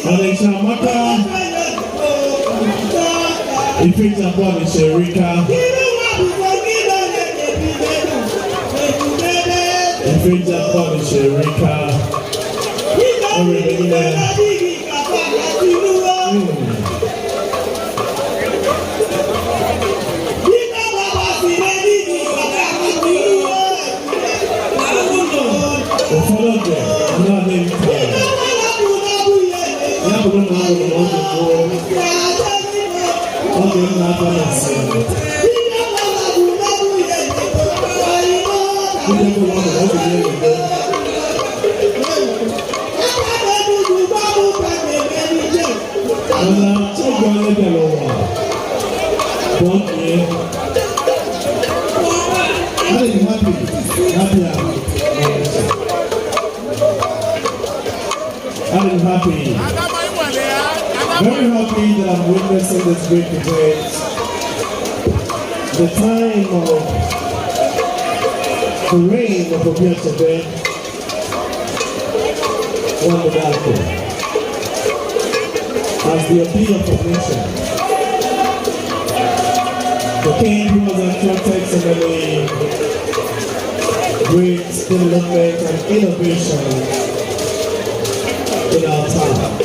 Alexa Maka, Ifeja Bobby Sherika, Ifeja Bobby Sherika, I'm happy. Very happy that I'm witnessing this great debate. The time of the reign of Obiachebe won the battle as the Obi of the nation. The king who has attracted so many great development and innovation in our time.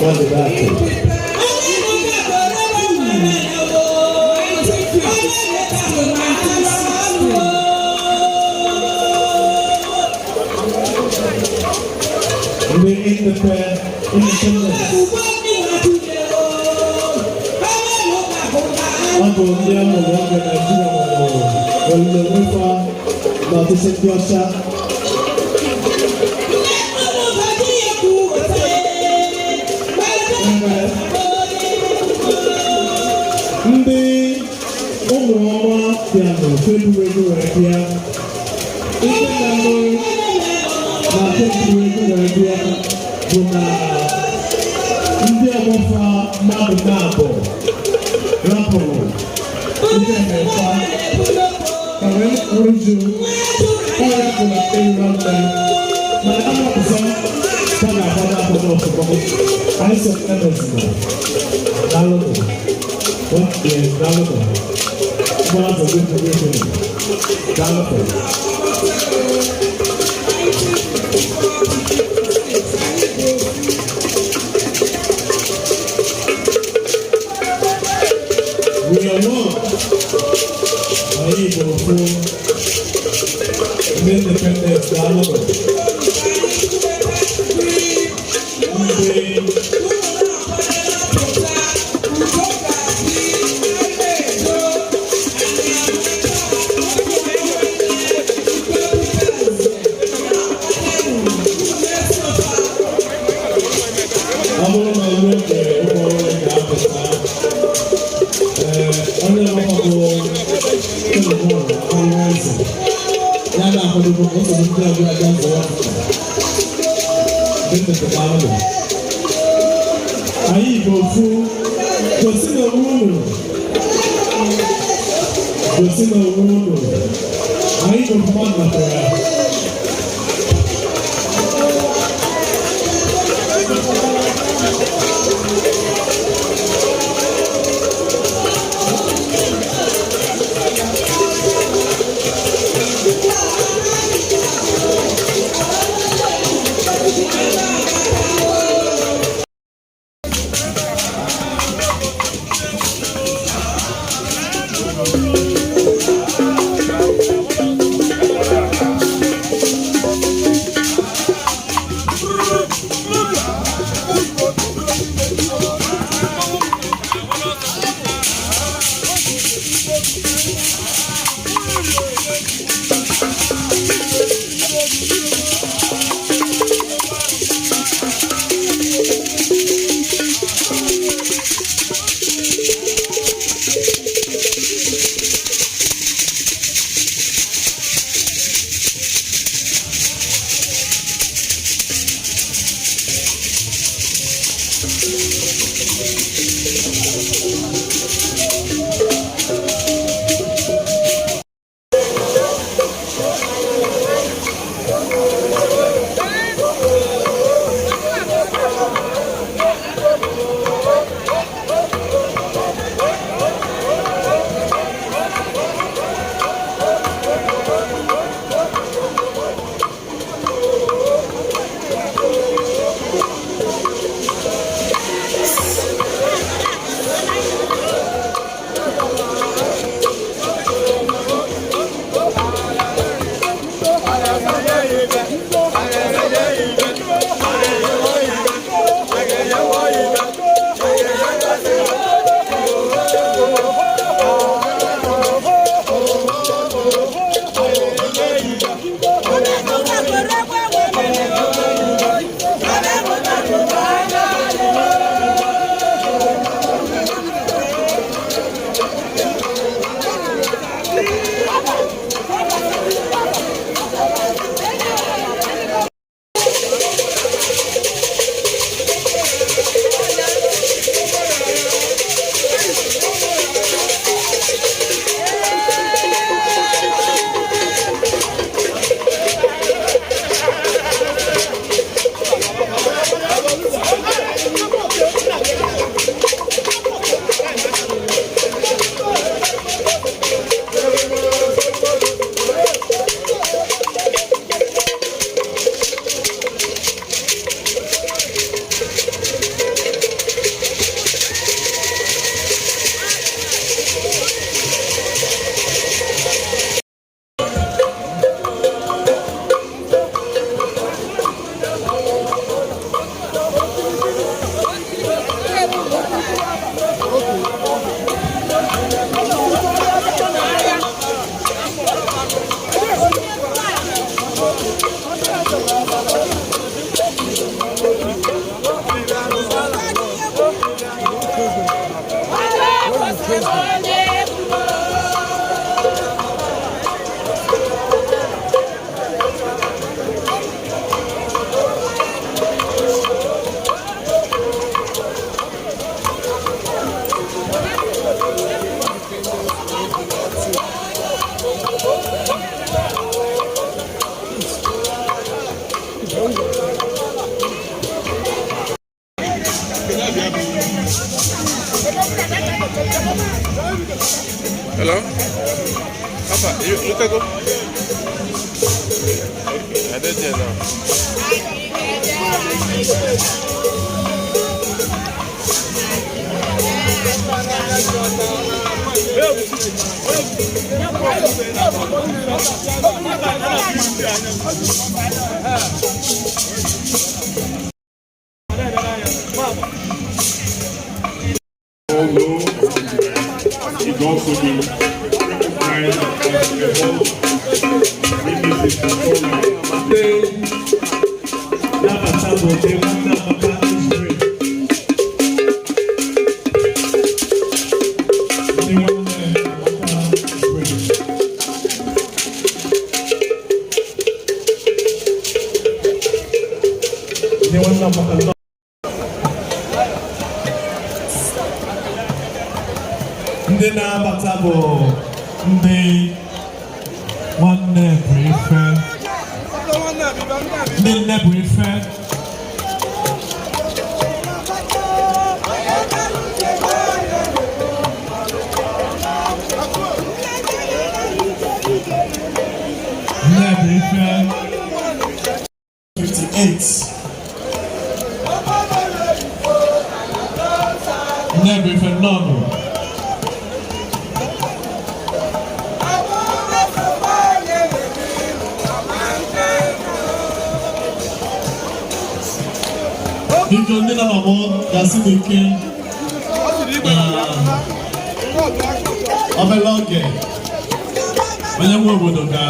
Won the battle. The independence. We are one. Independence dialogue. Aí, Bofu, você não aí, Bofu, manda pra ela. Hello? Papa, you can go. I did it now. Although it's also been recognized as the most witnesses performance. Ndị na-abata bụ ndị nwanne bụ ife, ndị nne bụ ife, nne bụ ife 58. Nne bụ ife nọnụ. Biko ndị nọ n'ọgbọ gasị n'ike obere oge onye nwe obodo ga